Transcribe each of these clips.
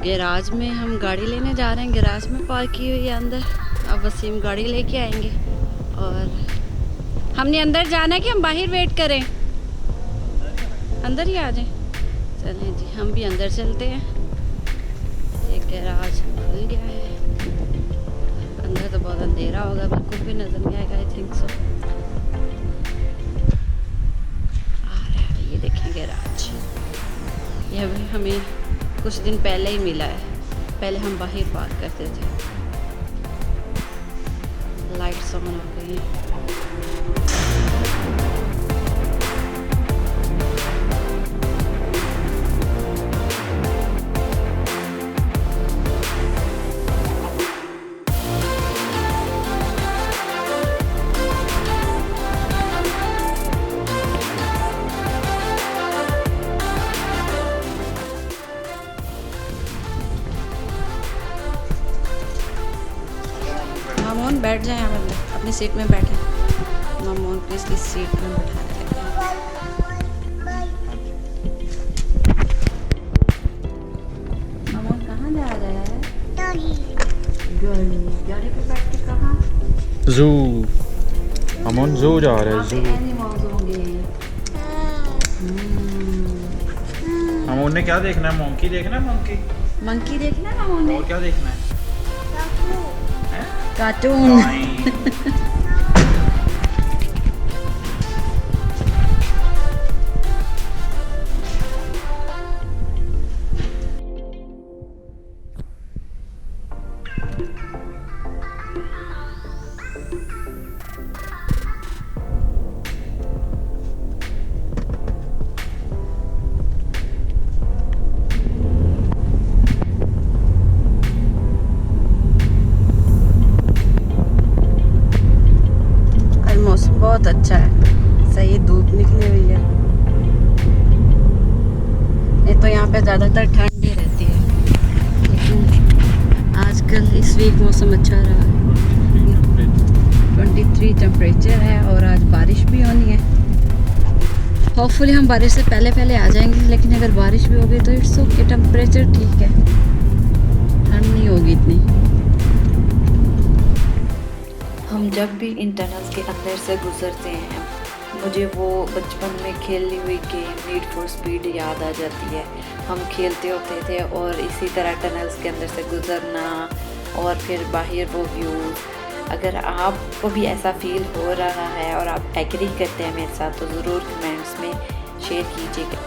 Garage में हम गाड़ी लेने जा रहे हैं। गैराज में पार्क की हुई है अंदर। अब वसीम गाड़ी लेके आएंगे और हमने अंदर जाना है कि हम बाहर वेट करें? अंदर ही आ जाएं। चलें जी, हम भी अंदर चलते हैं। ये गैराज खुल गया है। अंदर तो बहुत अंधेरा होगा, बिल्कुल भी नज़र नहीं आएगा। I think so. आ रहा है, ये देखें गैराज। ये अभी हमें कुछ दिन पहले ही मिला है। पहले हम बाहर पार्क करते थे। लाइट्स ऑन हो गई हैं। मामून बैठ जाए यहाँ पे, अपनी सीट में बैठे। मामून को इसकी सीट में बैठा देते हैं। मामून कहाँ जा रहा है? गाड़ी पे बैठ के कहाँ? जू। मामून जू जा रहा है। जू एनिमल्स होंगे। मामून ने क्या देखना है? मंकी देखना है। मंकी मंकी देखना है मामून ने। और क्या देखना है? कार्टून। मौसम बहुत अच्छा है, सही धूप निकली हुई है। नहीं तो यहाँ पे ज़्यादातर ठंड ही रहती है, लेकिन आजकल इस वीक मौसम अच्छा रहा है। 23 टेम्परेचर है और आज बारिश भी होनी है। होपफुली हम बारिश से पहले पहले आ जाएंगे, लेकिन अगर बारिश भी होगी तो इट्स ओके, टेम्परेचर ठीक है, ठंड नहीं होगी इतनी। हम जब भी इन टनल्स के अंदर से गुजरते हैं, मुझे वो बचपन में खेली हुई गेम नीड फॉर स्पीड याद आ जाती है। हम खेलते होते थे और इसी तरह टनल्स के अंदर से गुजरना और फिर बाहर वो व्यूज़। अगर आपको भी ऐसा फील हो रहा है और आप एग्री करते हैं मेरे साथ, तो ज़रूर कमेंट्स में शेयर कीजिएगा।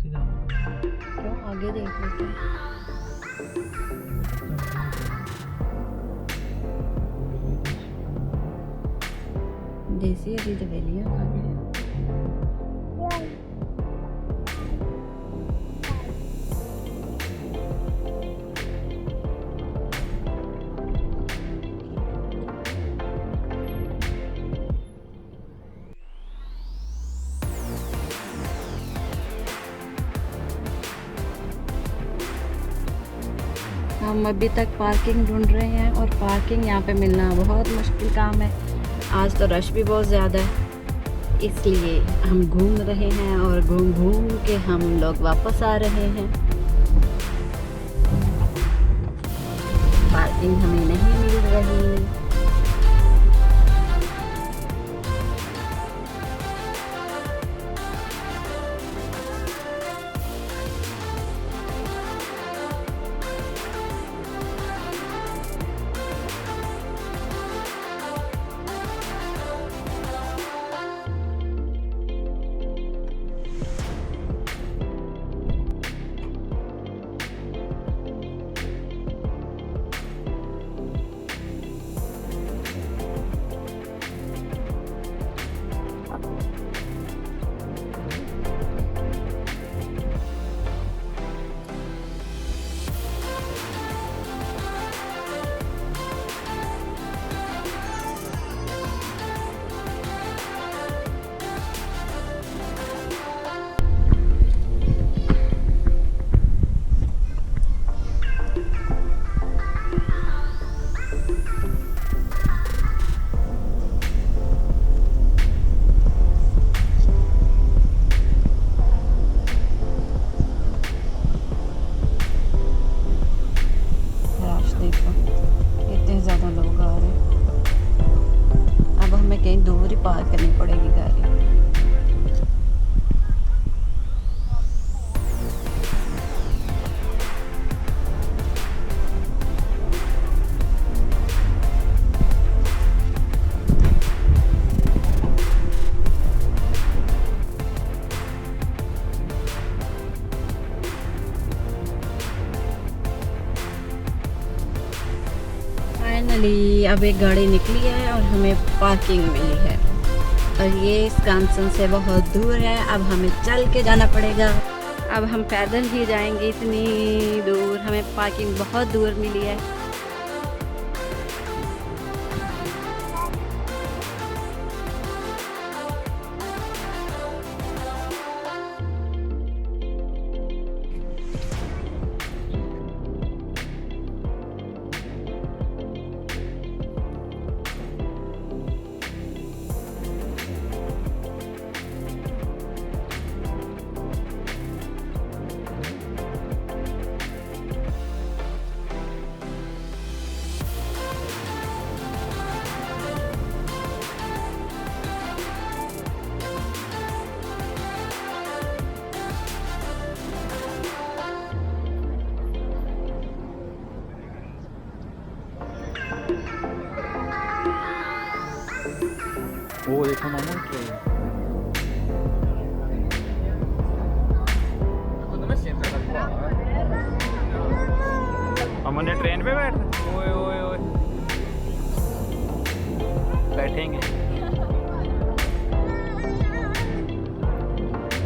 क्यों, आगे देख लेते हैं। देसी अभी तो वेलियां खा गए। हम अभी तक पार्किंग ढूंढ रहे हैं और पार्किंग यहाँ पे मिलना बहुत मुश्किल काम है। आज तो रश भी बहुत ज़्यादा है, इसलिए हम घूम रहे हैं और घूम घूम के हम लोग वापस आ रहे हैं। पार्किंग हमें नहीं मिल रही। कहीं दूर ही पार्क करनी पड़ेगी गाड़ी। फाइनली अब एक गाड़ी निकली है और हमें पार्किंग मिली है और ये स्कांसन से बहुत दूर है। अब हमें चल के जाना पड़ेगा। अब हम पैदल ही जाएंगे, इतनी दूर हमें पार्किंग बहुत दूर मिली है। वो देखो मामू हम उन्हें ट्रेन पे बैठ ओए ओए ओए बैठेंगे।